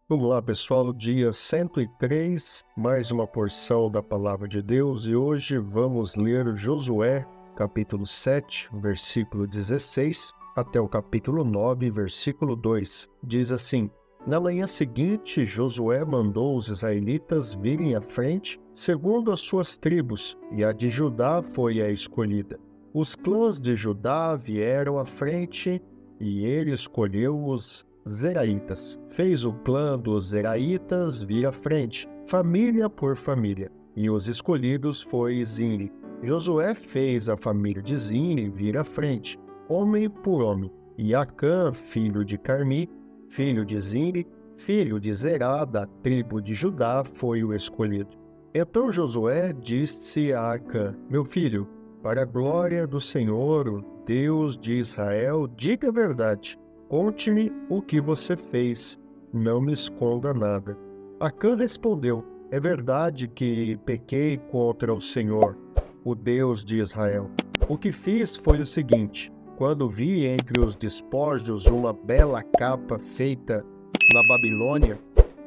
Vamos lá, pessoal, dia 103, mais uma porção da Palavra de Deus, e hoje vamos ler Josué, capítulo 7, versículo 16, até o capítulo 9, versículo 2. Diz assim: Na manhã seguinte, Josué mandou os israelitas virem à frente, segundo as suas tribos, e a de Judá foi a escolhida. Os clãs de Judá vieram à frente, e ele escolheu os Zeraitas. Fez o clã dos Zeraitas vir à frente, família por família, e os escolhidos foi Zinri. Josué fez a família de Zinri vir à frente, homem por homem, e Acã, filho de Carmi, filho de Zinri, filho de Zerá, da tribo de Judá, foi o escolhido. Então Josué disse a Acã: Meu filho, para a glória do Senhor, o Deus de Israel, diga a verdade. Conte-me o que você fez, não me esconda nada. Acã respondeu: É verdade que pequei contra o Senhor, o Deus de Israel. O que fiz foi o seguinte: quando vi entre os despojos uma bela capa feita na Babilônia,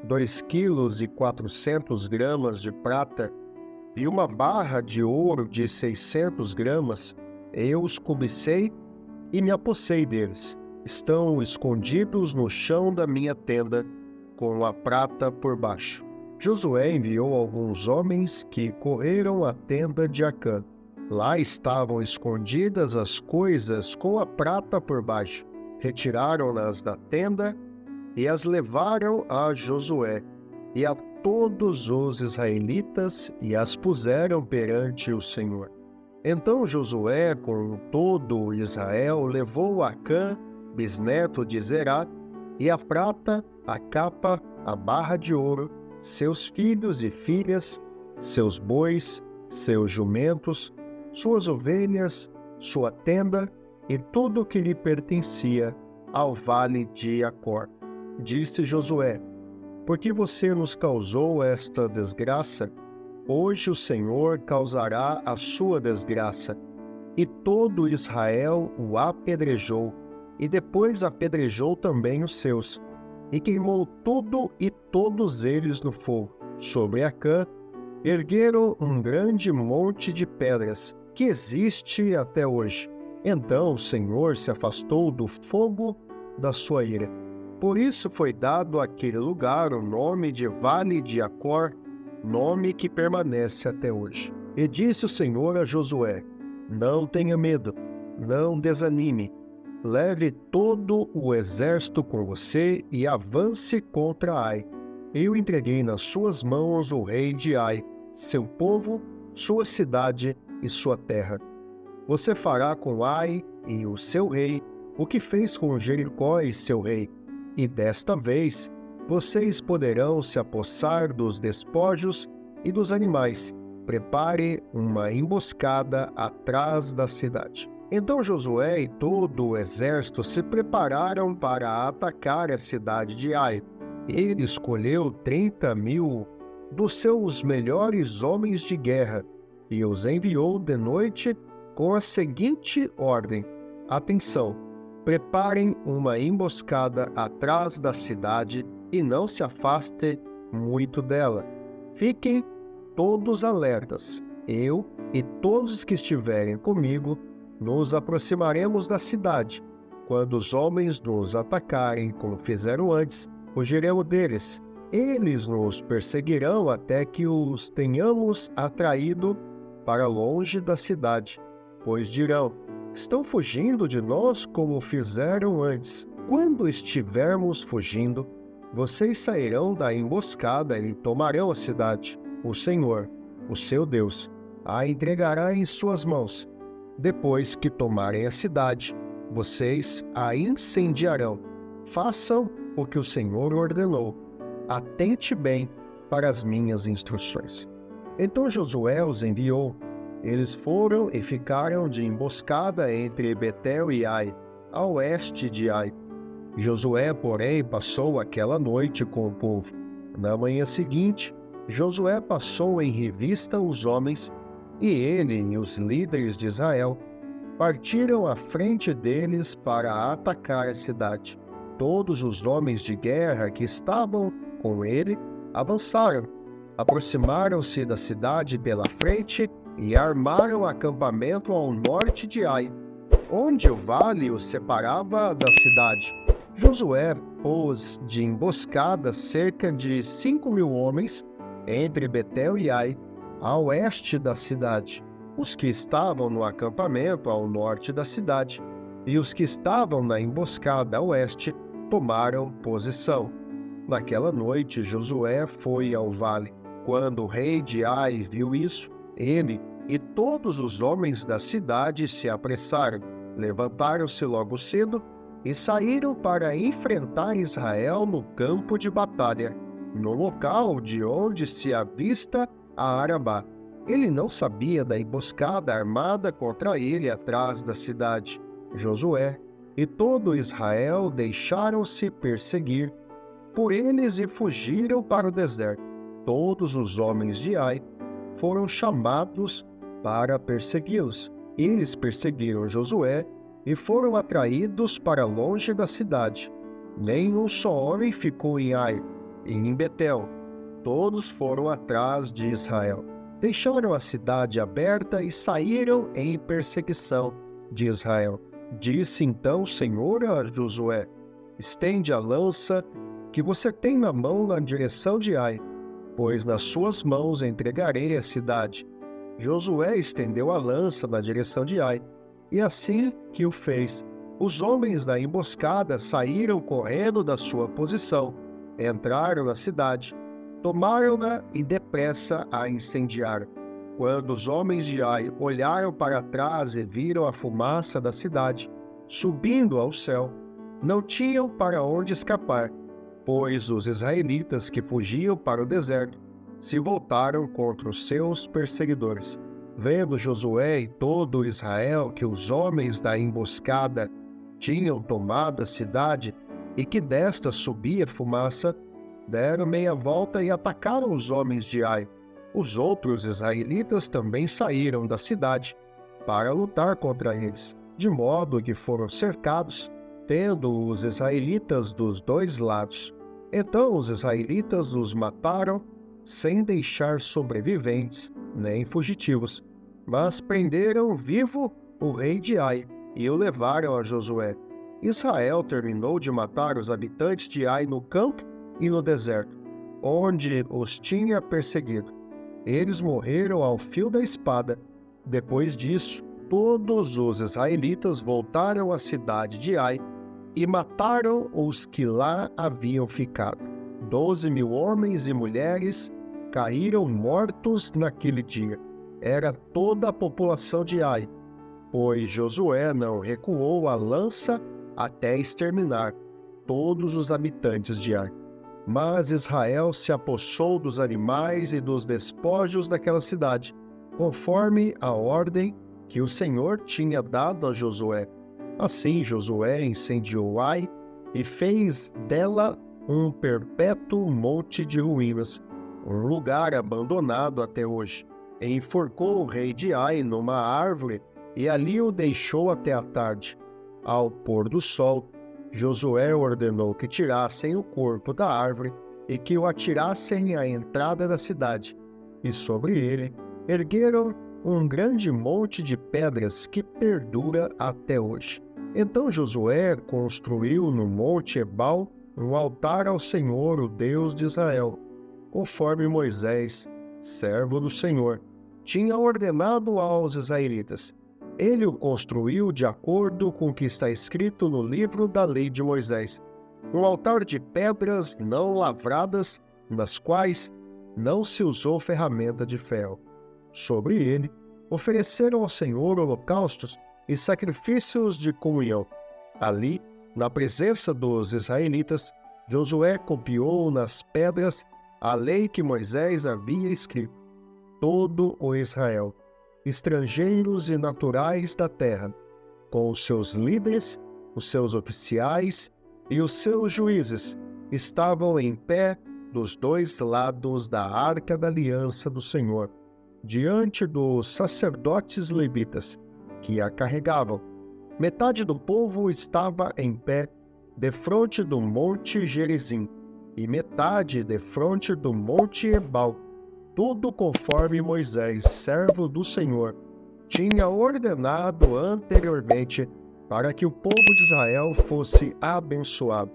2,4 kg de prata e uma barra de ouro de 600 gramas, eu os cobicei e me apossei deles. Estão escondidos no chão da minha tenda, com a prata por baixo. Josué enviou alguns homens que correram à tenda de Acã. Lá estavam escondidas as coisas com a prata por baixo. Retiraram-nas da tenda e as levaram a Josué e a todos os israelitas e as puseram perante o Senhor. Então Josué, com todo Israel, levou Acã, bisneto de Zerá, e a prata, a capa, a barra de ouro, seus filhos e filhas, seus bois, seus jumentos, suas ovelhas, sua tenda e tudo o que lhe pertencia ao vale de Acor. Disse Josué: Por que você nos causou esta desgraça? Hoje o Senhor causará a sua desgraça. E todo Israel o apedrejou, e depois apedrejou também os seus, e queimou tudo e todos eles no fogo. Sobre Acã, ergueram um grande monte de pedras, que existe até hoje. Então o Senhor se afastou do fogo da sua ira. Por isso foi dado àquele lugar o nome de Vale de Acor, nome que permanece até hoje. E disse o Senhor a Josué: Não tenha medo, não desanime. Leve todo o exército com você e avance contra Ai. Eu entreguei nas suas mãos o rei de Ai, seu povo, sua cidade e sua terra. Você fará com Ai e o seu rei o que fez com Jericó e seu rei, e desta vez vocês poderão se apossar dos despojos e dos animais. Prepare uma emboscada atrás da cidade. Então Josué e todo o exército se prepararam para atacar a cidade de Ai. Ele escolheu 30.000 dos seus melhores homens de guerra e os enviou de noite com a seguinte ordem: Atenção! Preparem uma emboscada atrás da cidade e não se afaste muito dela. Fiquem todos alertas. Eu e todos os que estiverem comigo nos aproximaremos da cidade. Quando os homens nos atacarem, como fizeram antes, fugiremos deles. Eles nos perseguirão até que os tenhamos atraído para longe da cidade, pois dirão: Estão fugindo de nós como fizeram antes. Quando estivermos fugindo, vocês sairão da emboscada e tomarão a cidade. O Senhor, o seu Deus, a entregará em suas mãos. Depois que tomarem a cidade, vocês a incendiarão. Façam o que o Senhor ordenou. Atente bem para as minhas instruções. Então Josué os enviou. Eles foram e ficaram de emboscada entre Betel e Ai, a oeste de Ai. Josué, porém, passou aquela noite com o povo. Na manhã seguinte, Josué passou em revista os homens, e ele e os líderes de Israel partiram à frente deles para atacar a cidade. Todos os homens de guerra que estavam com ele avançaram, aproximaram-se da cidade pela frente e armaram acampamento ao norte de Ai, onde o vale os separava da cidade. Josué pôs de emboscada cerca de 5.000 homens entre Betel e Ai, a oeste da cidade, os que estavam no acampamento ao norte da cidade, e os que estavam na emboscada a oeste tomaram posição. Naquela noite, Josué foi ao vale. Quando o rei de Ai viu isso, ele e todos os homens da cidade se apressaram, levantaram-se logo cedo e saíram para enfrentar Israel no campo de batalha, no local de onde se avista a Arabá. Ele não sabia da emboscada armada contra ele atrás da cidade. Josué e todo Israel deixaram-se perseguir por eles e fugiram para o deserto. Todos os homens de Ai foram chamados para persegui-los. Eles perseguiram Josué e foram atraídos para longe da cidade. Nem um só homem ficou em Ai e em Betel. Todos foram atrás de Israel. Deixaram a cidade aberta e saíram em perseguição de Israel. Disse então o Senhor a Josué: estende a lança que você tem na mão na direção de Ai, pois nas suas mãos entregarei a cidade. Josué estendeu a lança na direção de Ai, e assim que o fez, os homens da emboscada saíram correndo da sua posição, entraram na cidade, tomaram-na e depressa a incendiaram. Quando os homens de Ai olharam para trás e viram a fumaça da cidade subindo ao céu, não tinham para onde escapar, pois os israelitas que fugiam para o deserto se voltaram contra os seus perseguidores. Vendo Josué e todo Israel que os homens da emboscada tinham tomado a cidade e que desta subia fumaça, deram meia volta e atacaram os homens de Ai. Os outros israelitas também saíram da cidade para lutar contra eles, de modo que foram cercados, tendo os israelitas dos dois lados. Então os israelitas os mataram, sem deixar sobreviventes nem fugitivos, mas prenderam vivo o rei de Ai e o levaram a Josué. Israel terminou de matar os habitantes de Ai no campo e no deserto, onde os tinha perseguido. Eles morreram ao fio da espada. Depois disso, todos os israelitas voltaram à cidade de Ai e mataram os que lá haviam ficado. 12.000 homens e mulheres caíram mortos naquele dia. Era toda a população de Ai, pois Josué não recuou a lança até exterminar todos os habitantes de Ai. Mas Israel se apossou dos animais e dos despojos daquela cidade, conforme a ordem que o Senhor tinha dado a Josué. Assim Josué incendiou Ai e fez dela um perpétuo monte de ruínas, um lugar abandonado até hoje. E enforcou o rei de Ai numa árvore e ali o deixou até a tarde. Ao pôr do sol, Josué ordenou que tirassem o corpo da árvore e que o atirassem à entrada da cidade. E sobre ele ergueram um grande monte de pedras que perdura até hoje. Então Josué construiu no monte Ebal um altar ao Senhor, o Deus de Israel, conforme Moisés, servo do Senhor, tinha ordenado aos israelitas. Ele o construiu de acordo com o que está escrito no livro da lei de Moisés, um altar de pedras não lavradas, nas quais não se usou ferramenta de ferro. Sobre ele ofereceram ao Senhor holocaustos e sacrifícios de comunhão. Ali, na presença dos israelitas, Josué copiou nas pedras a lei que Moisés havia escrito. Todo o Israel, estrangeiros e naturais da terra, com os seus líderes, os seus oficiais e os seus juízes, estavam em pé dos dois lados da arca da aliança do Senhor, diante dos sacerdotes levitas, que a carregavam. Metade do povo estava em pé, defronte do monte Gerizim, e metade defronte do monte Ebal, tudo conforme Moisés, servo do Senhor, tinha ordenado anteriormente para que o povo de Israel fosse abençoado.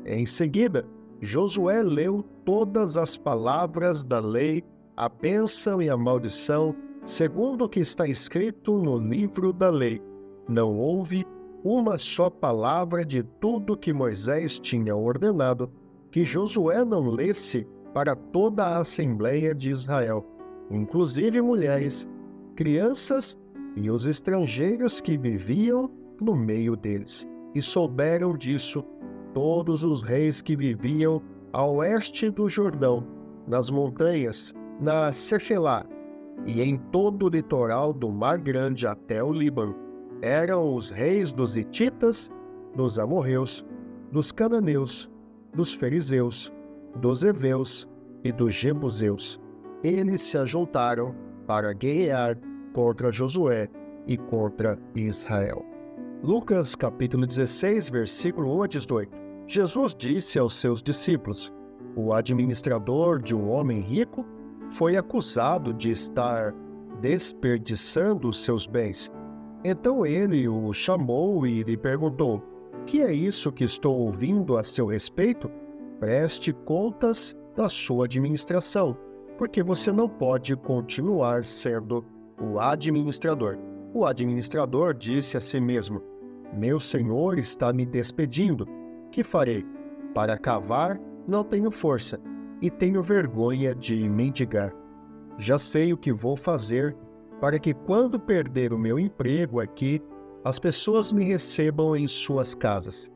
Em seguida, Josué leu todas as palavras da lei, a bênção e a maldição, segundo o que está escrito no livro da lei. Não houve uma só palavra de tudo que Moisés tinha ordenado que Josué não lesse para toda a Assembleia de Israel, inclusive mulheres, crianças e os estrangeiros que viviam no meio deles. E souberam disso todos os reis que viviam a oeste do Jordão, nas montanhas, na Cefelá e em todo o litoral do Mar Grande até o Líbano. Eram os reis dos hititas, dos amorreus, dos cananeus, dos fariseus, dos heveus e dos jebuseus. Eles se ajuntaram para guerrear contra Josué e contra Israel. Lucas capítulo 16, versículo 1 a 18. Jesus disse aos seus discípulos: o administrador de um homem rico foi acusado de estar desperdiçando os seus bens. Então ele o chamou e lhe perguntou: que é isso que estou ouvindo a seu respeito? Preste contas da sua administração, porque você não pode continuar sendo o administrador. O administrador disse a si mesmo: meu senhor está me despedindo. Que farei? Para cavar não tenho força, e tenho vergonha de mendigar. Já sei o que vou fazer para que, quando perder o meu emprego aqui, as pessoas me recebam em suas casas.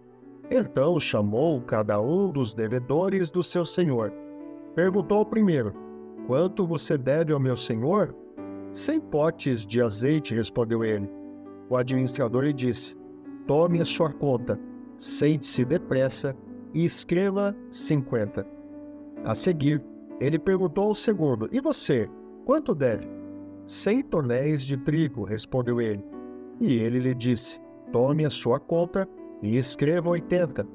Então chamou cada um dos devedores do seu senhor. Perguntou ao primeiro: quanto você deve ao meu senhor? 100 potes de azeite, respondeu ele. O administrador lhe disse: tome a sua conta, sente-se depressa e escreva 50. A seguir, ele perguntou ao segundo: e você, quanto deve? 100 tonéis de trigo, respondeu ele. E ele lhe disse: tome a sua conta e escreva 80.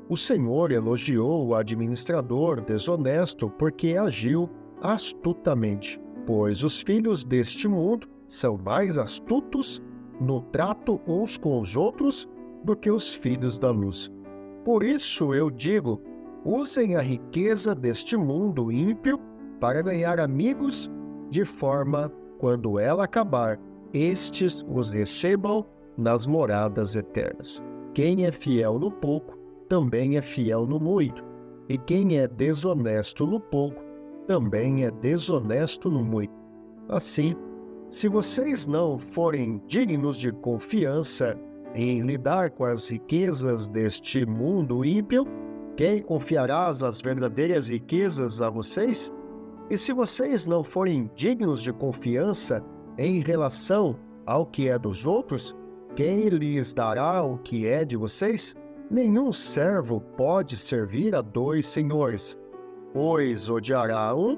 O Senhor elogiou o administrador desonesto porque agiu astutamente, pois os filhos deste mundo são mais astutos no trato uns com os outros do que os filhos da luz. Por isso eu digo, usem a riqueza deste mundo ímpio para ganhar amigos, de forma, quando ela acabar, estes os recebam nas moradas eternas. Quem é fiel no pouco, também é fiel no muito, e quem é desonesto no pouco, também é desonesto no muito. Assim, se vocês não forem dignos de confiança em lidar com as riquezas deste mundo ímpio, quem confiará as verdadeiras riquezas a vocês? E se vocês não forem dignos de confiança em relação ao que é dos outros, quem lhes dará o que é de vocês? Nenhum servo pode servir a 2 senhores, pois odiará um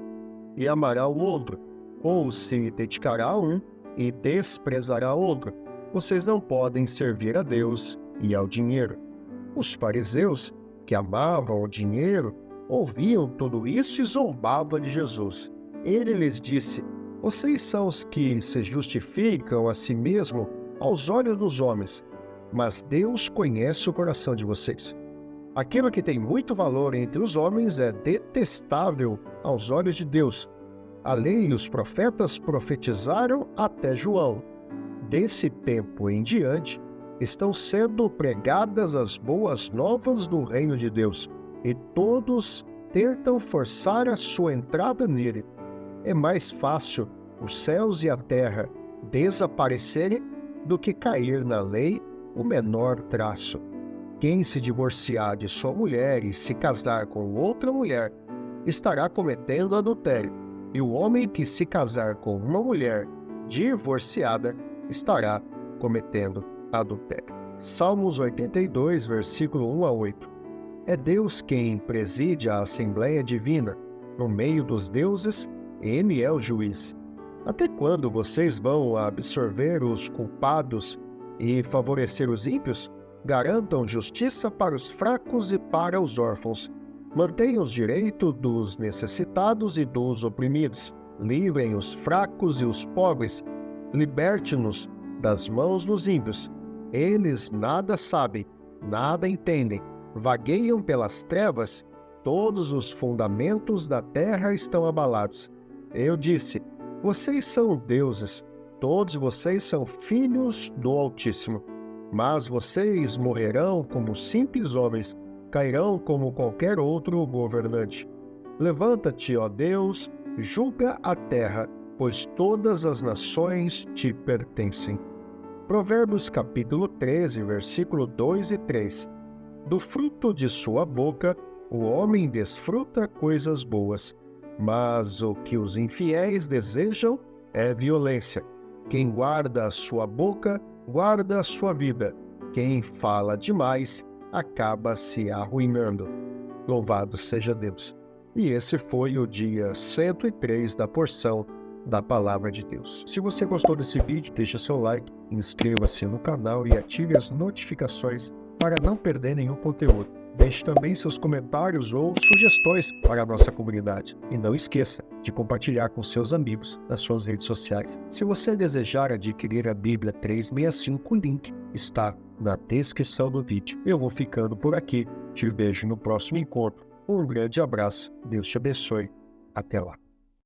e amará o outro, ou se dedicará a um e desprezará outro. Vocês não podem servir a Deus e ao dinheiro. Os fariseus, que amavam o dinheiro, ouviam tudo isso e zombavam de Jesus. Ele lhes disse: vocês são os que se justificam a si mesmo aos olhos dos homens, mas Deus conhece o coração de vocês. Aquilo que tem muito valor entre os homens é detestável aos olhos de Deus. A lei e os profetas profetizaram até João. Desse tempo em diante, estão sendo pregadas as boas novas do reino de Deus, e todos tentam forçar a sua entrada nele. É mais fácil os céus e a terra desaparecerem do que cair na lei o menor traço. Quem se divorciar de sua mulher e se casar com outra mulher estará cometendo adultério, e o homem que se casar com uma mulher divorciada estará cometendo adultério. Salmos 82, versículo 1 a 8. É Deus quem preside a Assembleia Divina. No meio dos deuses, Ele é o juiz. Até quando vocês vão absorver os culpados e favorecer os ímpios? Garantam justiça para os fracos e para os órfãos. Mantenham os direitos dos necessitados e dos oprimidos. Livrem os fracos e os pobres. Liberte-nos das mãos dos ímpios. Eles nada sabem, nada entendem. Vagueiam pelas trevas. Todos os fundamentos da terra estão abalados. Eu disse: vocês são deuses. Todos vocês são filhos do Altíssimo. Mas vocês morrerão como simples homens. Cairão como qualquer outro governante. Levanta-te, ó Deus, julga a terra, pois todas as nações te pertencem. Provérbios capítulo 13, versículo 2 e 3. Do fruto de sua boca o homem desfruta coisas boas, mas o que os infiéis desejam é violência. Quem guarda a sua boca, guarda a sua vida. Quem fala demais, acaba se arruinando. Louvado seja Deus. E esse foi o dia 103 da porção da Palavra de Deus. Se você gostou desse vídeo, deixa seu like, inscreva-se no canal e ative as notificações para não perder nenhum conteúdo. Deixe também seus comentários ou sugestões para a nossa comunidade. E não esqueça de compartilhar com seus amigos nas suas redes sociais. Se você desejar adquirir a Bíblia 365, o link está na descrição do vídeo. Eu vou ficando por aqui. Te vejo no próximo encontro. Um grande abraço. Deus te abençoe. Até lá.